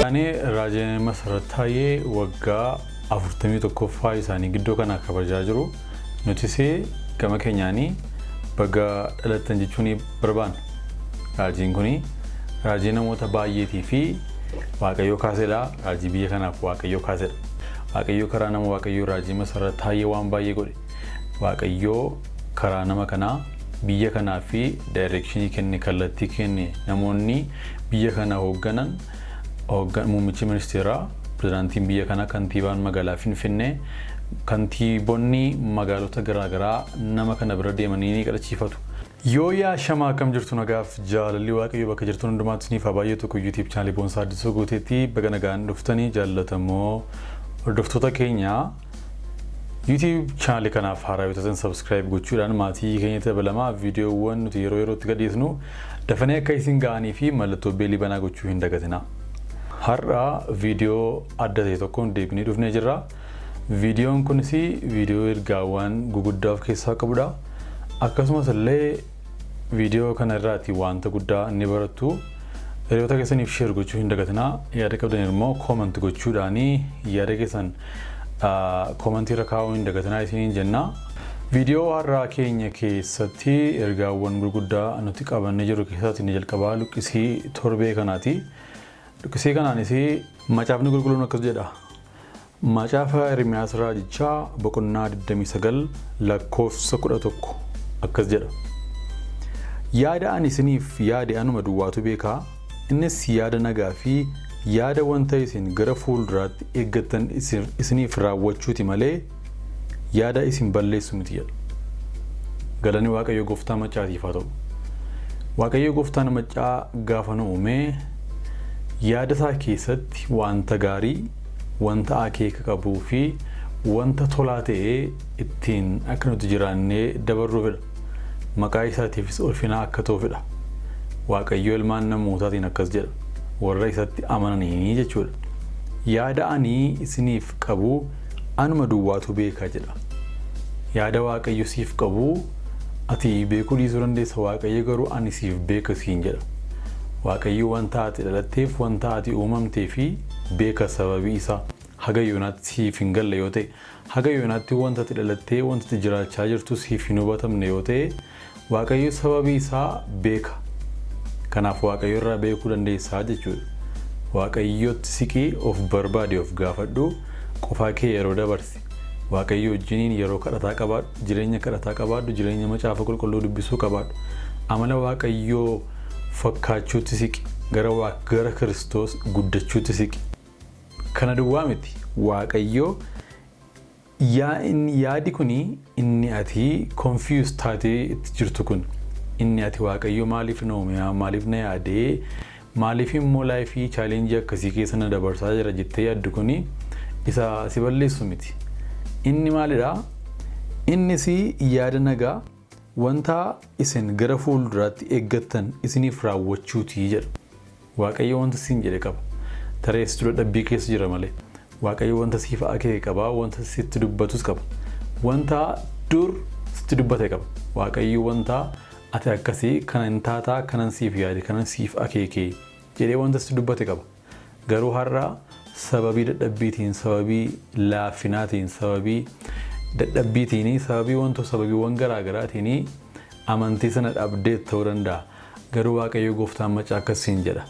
Ittaanee Raajii Masarat Taye waggaa 41ffaa isaanii giddoo kana kabajaa jiru. Nutisee gama keenyaanii baga dhalattan jechuun barbaanna. Raajiin kuni raajii namoota baay'eetii fi Waaqayyo kaasedha. Raajii biyya kanaaf Waaqayyo kaasedha. Waaqayyo karaa nama Waaqayyo Raajii Masarat Taye waan baay'ee godhe. Waaqayyo karaa nama kanaa biyya kanaa fi directionii kenne kallattii kenne namoonni biyya kana hoogganan muummichi ministeeraa pirezidaantiin biyya kana kantiibaan magaalaa Finfinnee kantiibonni magaalota garaagaraa nama kana bira deemanii ni qalachiifatu. Yoo yaashama akkam jirtu nagaaf jaalalli Waaqayyo bakka jirtu hundumaatti isiniif baay'ee tokko YouTube channel boonsaa addisoo gooteetti baga nagaan dhuftanii jaallatamoo hordoftoota keenya YouTube channel kanaaf haaraa yoo ta'an subscribe gochuudhaan maatii keenya dabalamaa viidiyoowwan nuti yeroo yerootti gadhiisnu dafanii akka isin ga'anii fi mallattoo beelii banaa gochuu hin dagatinaa. Har'a viidiyoo adda ta'e tokkoon deebinee dhufnee jirra. Viidiyoon kunis viidiyoo ergaawwan guguddaa of keessaa qabudha. Akkasumas illee viidiyoo kana irraati wanta guddaa inni barattu hiriyoota keessaniif share gochuu hin dagatinaa. Yaada qabdan immoo comment gochuudhaan yaada keessan comment irra kaa'uu hin dagatinaa isiniin jenna. Viidiyoo har'aa keenya keessatti ergaawwan gurguddaa nuti qabannee jiru keessatti inni jalqabaa luqqisii torbee kanaati. Luqqisii kanaanis macaafni qulqulluun akkas jedha. Macaafa Ermiyaas raajichaa boqonnaa 29 lakkoofsa 11 akkas jedha. Yaada ani isiniif yaade anuma duwwaatu beekaa. Innis yaada nagaa fi yaada wanta isin gara fuulduraatti eeggattan isiniif raawwachuuti malee yaada isin balleessu miti jedha. Galanni Waaqayyo Gooftaa macaatiif haa ta'u. Waaqayyo Gooftaan macaa gaafa nu uume yaada isaa keessatti wanta gaarii, wanta akeeka qabuu fi wanta tolaa ta'ee ittiin akka nuti jiraannee dabarruufidha. Maqaa isaatiifis ulfina akka ta'uufidha. Waaqayyo ilmaan namootaatiin akkas jedha. Warra isatti amananii jechuudha. Yaada ani isiniif qabu anuma duwwaatu beekaa jedha. Yaada Waaqayyo siif qabu ati beekuu dhiisuu dandeessa. Waaqayyo garuu ani siif beeka siin jedha. Waaqayyo wanta ati dhalatteef wanta ati uumamtee fi beeka sababii isaa. Haga yoonaatti siif hin galle yoo ta'e, haga yoonaatti wanta ati dhalattee wanta ati jiraachaa jirtu siif hin hubatamne yoo ta'e, Waaqayyo sababii isaa beeka. Kanaaf Waaqayyo irraa beekuu dandeessaa jechuudha. Waaqayyotti siqii of barbaade of gaafadhu qofaa kee yeroo dabarsi. Waaqayyo wajjiniin yeroo kadhataa qabaadhu, jireenya kadhataa qabaadhu, jireenya macaafa qulqulluu dubbisuu qabaadhu. Amala Waaqayyoo fakkaachuutti siqi, gara Kiristoos guddachuutti siqi. Kana duwwaa miti. Waaqayyo yaadi kuni inni ati confused taatee itti jirtu kun inni ati Waaqayyo maaliif na uume, maaliif na yaadee, maaliif immoo laayifii challenge akkasii keessa na dabarsaa jira jettee yaaddu kuni isa si balleessu miti. Inni maalidha? Innis yaada nagaa wanta isin gara fuulduraatti eeggattan isiniif raawwachuuti jedha. Waaqayyo wanta siin jedhe qaba. Tarees dura dhabbii keessa jira malee. Waaqayyo wanta siif akeeke qaba, wanta sitti dubbatus qaba. Wanta dur sitti dubbate qaba. Waaqayyo wanta ati akkasii kanan taataa kanan siif yaade kanan siif akeeke jedhee wanta sitti dubbate qaba. Garuu har'a sababii dadhabbiitiin, sababii laafinaatiin, sababii dadhabbiitiin, sababiiwwan garaagaraatiin amantii sana dhabdee ta'uu danda'a. Garuu Waaqayyo Gooftaan macaa akkasiin jedha.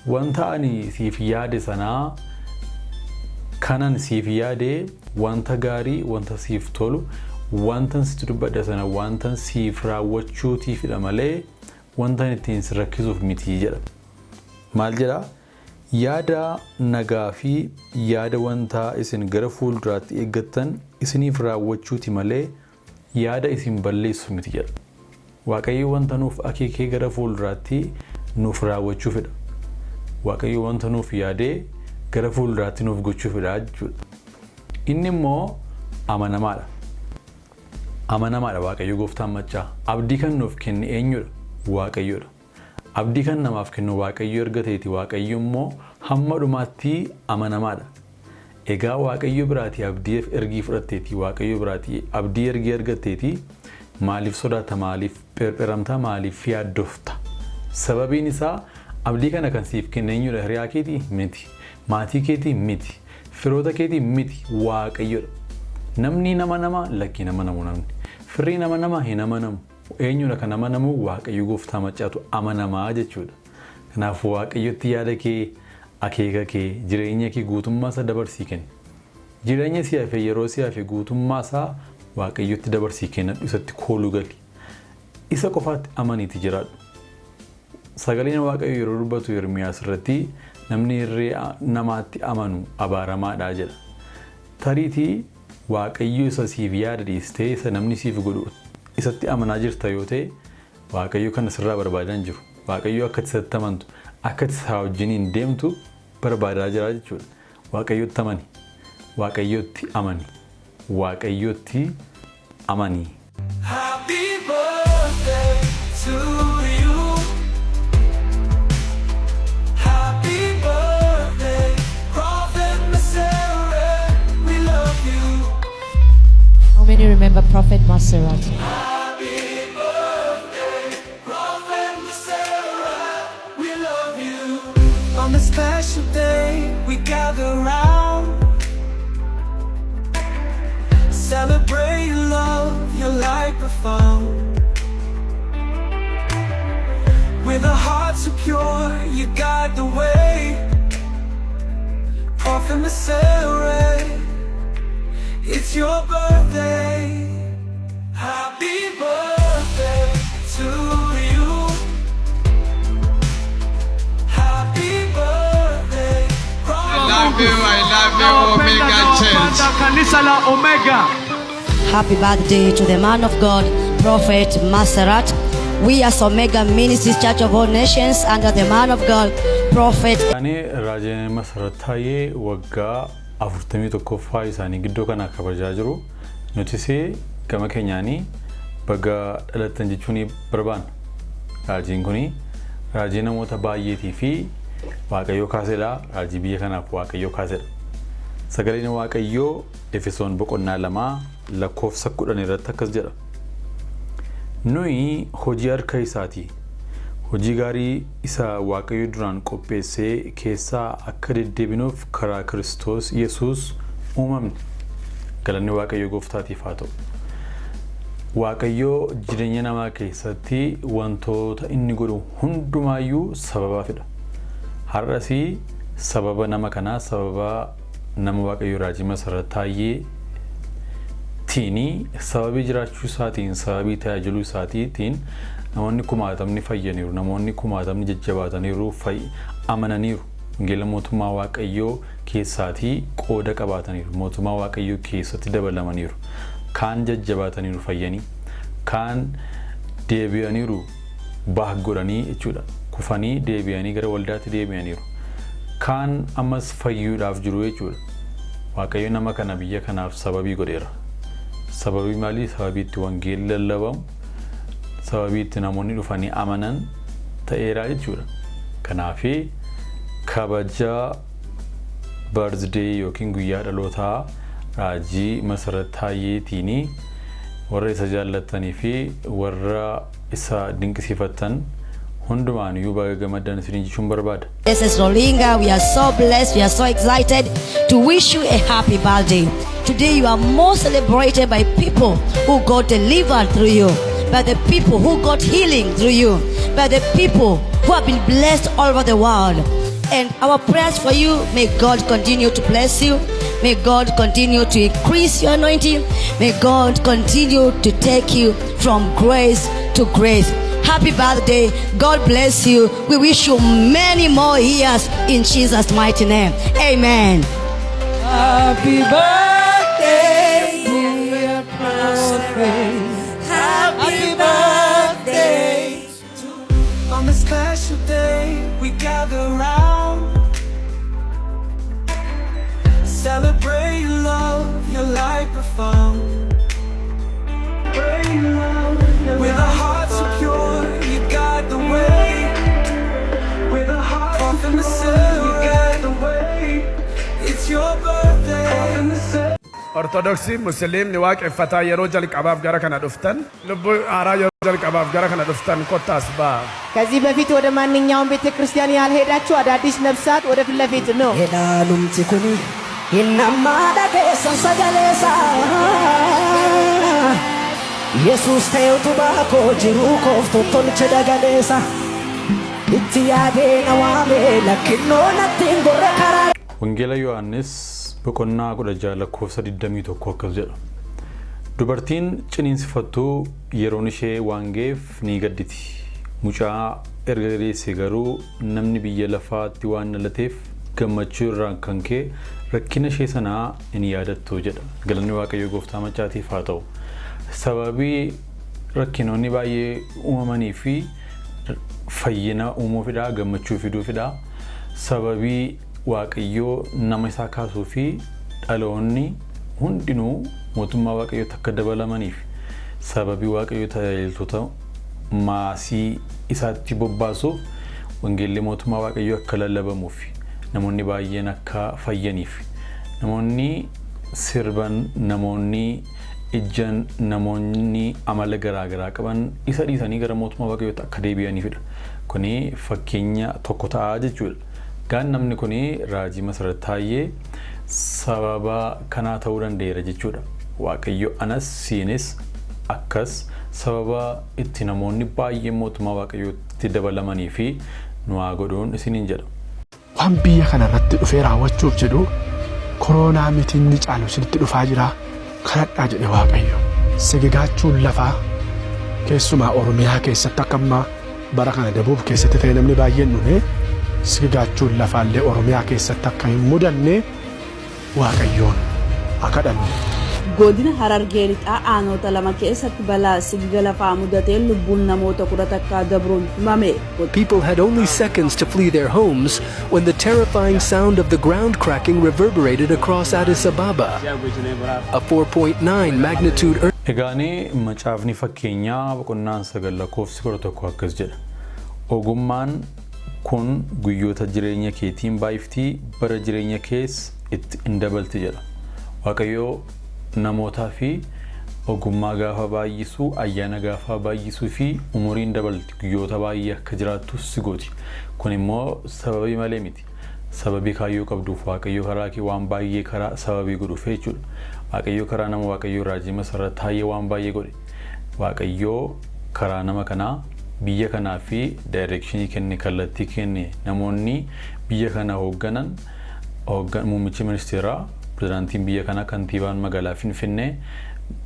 Wanta ani siif yaade sanaa kanan siif yaade wanta gaarii, wanta siif tolu, wanta sitti dubbadhe sana wanta siif raawwachuutiifidha malee wanta ittiin si rakkisuuf miti jedha. Maal jedha? Yaada nagaa fi yaada wanta isin gara fuulduraatti eeggattan isiniif raawwachuuti malee yaada isin balleessu miti jedha. Waaqayyo wanta nuuf akeekee gara fuulduraatti nuuf raawwachuufidha. Waaqayyo wanta nuuf yaadee gara fuulduraatti nuuf gochuufidha jechuudha. Inni immoo amanamaadha. Amanamaadha Waaqayyo Gooftaan macaa. Abdii kan nuuf kenne eenyudha? Waaqayyoodha. Abdii kan namaaf kennu Waaqayyo erga ta'eeti. Waaqayyo immoo hamma dhumaatti amanamaadha. Egaa Waaqayyo biraatii abdii ergii fudhatteeti. Waaqayyo biraatii abdii ergii argatteeti. Maaliif sodaata? Maaliif pherpheramta? Maaliif yaaddofta? Sababiin isaa abdii kana kan siif kenne eenyudha? Hiriyaa keetii miti. maatii keetii miti, firoota keetii miti, waaqayyoodha. Namni nama lakki nama namni. Firri nama hin amanamu. Eenyudha kan amanamu waaqayyo gooftaa maccaatu amanamaa jechuudha. Kanaaf waaqayyotti yaada kee, akeeka kee, jireenya kee guutummaa isaa dabarsii kenni. Jireenya si'aa fi yeroo si'aa fi guutummaa isaa waaqayyotti dabarsii kennadhu isatti kooluu gali. Isa qofaatti amaniiti jiraadhu. Sagaleen waaqayyo yeroo dubbatu Ermiyaas irratti namni irree namaatti amanu abaaramaadha jedha. Tariitii waaqayyo isa siif yaada dhiistee isa namni siif godhu isatti amanaa jirta yoo ta'e waaqayyo kan sirraa barbaadan jiru. Waaqayyo akka isatti amantu, akka isaa wajjiniin deemtu barbaadaa jira jechuudha. Waaqayyotti amani. Waaqayyotti amani. Waaqayyotti amani. Happy birthday to you. Happy birthday, Prophet Meseret. We love you. How many remember Prophet Masarat? Happy birthday, Prophet Meseret. We love you. On this special day, we gather round. Celebrate your love, your light profound. With a heart so pure, you guide the way. Prophet Meseret, it's your birthday. Happy birthday to you. Happy birthday, I love you, Omega Church. Kanisa la Omega. Happy birthday to the man of God, Prophet Masarat. We as Omega Ministries Church of All Nations under the man of God, Prophet. Ani Raajii Masarat Taye waggaa 41ffaa isaanii giddoo kana kabajaa jiru. Nutisee gama keenyaanii baga dhalatan jechuun barbaanna. Raajiin kuni raajii namoota baay'eetii fi waaqayyo kaasedha. Raajii biyya kanaaf waaqayyo kaasedha. Sagaleen waaqayyo Efesoon boqonnaa 2 lakkoofsa 10 irratti akkas jedha. Nuyi hojii harka isaati. Hojii gaarii isa waaqayyo duraan qopheessee keessaa akka deddeebinuuf karaa Kiristoos Yesuus uumamne. Galanni waaqayyo gooftaatiif haa ta'u. Waaqayyo jireenya namaa keessatti wantoota inni godhu hundumaayyuu sababaafidha. Har'asii sababa nama kanaa sababa nama waaqayyo Raajii Masarat Taye tiini sababii jiraachuu isaatiin sababii tajaajiluu isaatiin namoonni kumaatamni fayyaniiru, namoonni kumaatamni jajjabaataniiru, amananiiru. Wangeela mootummaa waaqayyoo keessaatii qooda qabaataniiru, mootummaa waaqayyoo keessatti dabalamaniiru. Kaan jajjabaataniiru fayyanii, kaan deebi'aniiru baah godhanii jechuudha. Kufanii deebi'anii gara waldaatti deebi'aniiru. Kaan ammas fayyuudhaaf jiru jechuudha. Waaqayyo nama kana biyya kanaaf sababii godheera. Sababii maalii? Sababii itti wangeelli lallabamu, sababii itti namoonni dhufanii amanan ta'eera jechuudha. Kanaafi kabaja birthday yookiin guyyaa dhalootaa Raajii Masarat Tayeetiini warra isa jaallatanii fi warra isa dinqisiifatan hundumaan yoo baga gammadan isin jechuun barbaada. This is Rolinga. We are so blessed. We are so excited to wish you a happy birthday. Today you are more celebrated by people who got delivered through you, by the people who got healing through you, by the people who have been blessed all over the world. And our prayers for you, may God continue to bless you. May God continue to increase your anointing. May God continue to take you from grace to grace. Happy birthday. God bless you. We wish you many more years in Jesus' mighty name. Amen. Happy birthday, dear prophet. Happy birthday. On this special day, we gather round. Celebrate your love, your light profound. With a heart so pure, you guide the way. With a heart Prophet Meseret, you guide the way. It's your birthday. Ortodoksii Musliimni waaqeffataa yeroo jalqabaaf gara kana dhuftan lubbuu haaraa yeroo jalqabaaf gara kana dhuftan kottaas baa. ከዚህ በፊት ወደ ማንኛውም ቤተ ክርስቲያን ያልሄዳችሁ አዳዲስ ነፍሳት ወደ ፊት ለፊት ነው። ሄዳሉምቲ ኩኒ ይናማዳ ከሰን ሰገሌሳ ኢየሱስ ተዩቱ ባኮ ጅሩ ኮፍቶ ቶልቸ ደገሌሳ ኢትያዴ ነዋሜ ለኪኖ ነቲን ጎረ ካራ ወንጌላ ዮሐንስ boqonnaa 16 lakkoofsa 21 akkas jedha. Dubartiin ciniinsifattuu yeroon ishee waan ga'eef ni gadditi. Mucaa erga deesse garuu namni biyya lafaatti waan dhalateef gammachuu irraan kan ka'e rakkina ishee sanaa hin yaadattu jedha. Galanni Waaqayyoo Gooftaa machaatiif haa ta'u. Sababii rakkinoonni baay'ee uumamanii fi fayyina uumuufidha, gammachuu fiduufidha. Sababii Waaqayyoo nama isaa kaasuu fi dhaloonni hundinuu mootummaa Waaqayyootti akka dabalamaniif sababii Waaqayyoo tajaajiltoota maasii isaatti bobbaasuuf wangeelli mootummaa Waaqayyoo akka lallabamuuf namoonni baay'een akka fayyaniif namoonni sirban namoonni ijjan namoonni amala garaagaraa qaban isa dhiisanii gara mootummaa Waaqayyootti akka deebi'aniifidha. Kuni fakkeenya tokko ta'a jechuudha. Gaan namni kuni Raajii Masarat Taye sababa kanaa ta'uu danda'eera jechuudha. Waaqayyo anas siinis akkas sababa itti namoonni baay'een mootummaa Waaqayyootti dabalamanii fi nu haa godhuun isiniin jedha. Waan biyya kana irratti dhufee raawwachuuf jedhu koronaa mitiin ni caalu isinitti dhufaa jira. Kadhadhaa jedhe Waaqayyo. Sigigaachuun lafaa keessumaa Oromiyaa keessatti akkamma bara kana Dabuub keessatti ta'e namni baay'een dhufe sigigaachuun lafaallee Oromiyaa keessatti akka hin mudanne Waaqayyoon akadhanne. Godina Harargee lixaa aanota lama keessatti balaa sigiga lafaa mudatee lubbuun namoota 10 dabruun himame. People had only seconds to flee their homes when the terrifying sound of the ground cracking reverberated across Addis Ababa. A 4.9 magnitude earthquake. Egaani macaafni fakkeenyaa boqonnaan 9 lakkoofsi 11 akkas jedha. Ogummaan kun guyyoota jireenya keetiin baay'iftii bara jireenya kees itti indabalti jedha. Waaqayyo namootaa fi ogummaa gaafa baay'isuu ayyaana gaafa baay'isuu fi umuriin dabalti guyyoota baay'ee akka jiraattu si gooti. Kun immoo sababii malee miti. Sababii kaayyoo qabduuf Waaqayyo karaa kee waan baay'ee karaa sababii godhuuf jechuudha. Waaqayyo karaa nama Waaqayyo Raajii Masarat Taye waan baay'ee godhe. Waaqayyo karaa nama kanaa biyya kanaa fi directionii kenne kallattii kenne namoonni biyya kana hoogganan muummichi ministeeraa pirezidaantiin biyya kana kantiibaan magaalaa Finfinnee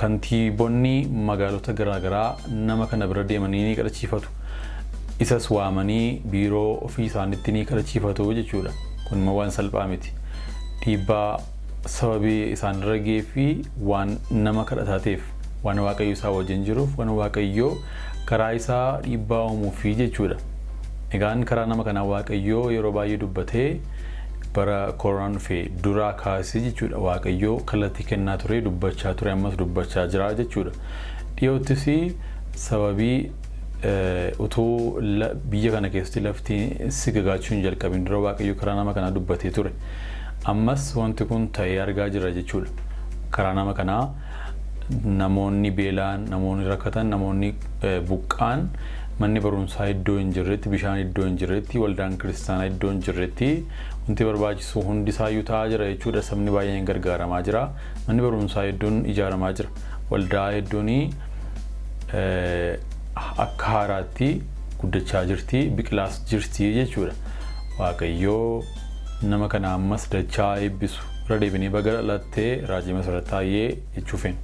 kantiibonni magaalota garaagaraa nama kana bira deemanii ni kadhachiifatu. Isas waamanii biiroo ofii isaaniitti ni kadhachiifatu jechuudha. Kun immoo waan salphaa miti. Dhiibbaa sababii isaan irra ga'ee fi waan nama kadhataateef waan Waaqayyo isaa wajjin jiruuf waan Waaqayyo karaa isaa dhiibbaa uumuufi jechuudha. Egaan karaa nama kanaa Waaqayyo yeroo baay'ee dubbatee bara koronaan dhufe duraa kaasee jechuudha. Waaqayyo kallattii kennaa ture dubbachaa ture ammas dubbachaa jira jechuudha. Dhiyoottis sababii utuu biyya kana keessatti lafti sigigaachuun jalqabin dura Waaqayyo karaa nama kanaa dubbatee ture. Ammas wanti kun ta'ee argaa jira jechuudha. Karaa nama kanaa namoonni beelaan namoonni rakkatan namoonni buqqaan manni barumsaa iddoo hin jirretti bishaan iddoo hin jirretti waldaan kiristaanaa iddoo hin jirretti wanti barbaachisu hundi isaayyuu ta'aa jira jechuudha. Sabni baay'een gargaaramaa jira. Manni barumsaa iddoon ijaaramaa jira. Waldaa iddoon akka haaraatti guddachaa jirti biqilaas jirti jechuudha. Waaqayyoo nama kana ammas dachaa eebbisu irra deebinee baga dhalattee Raajii Masarat Taye jechuufeen.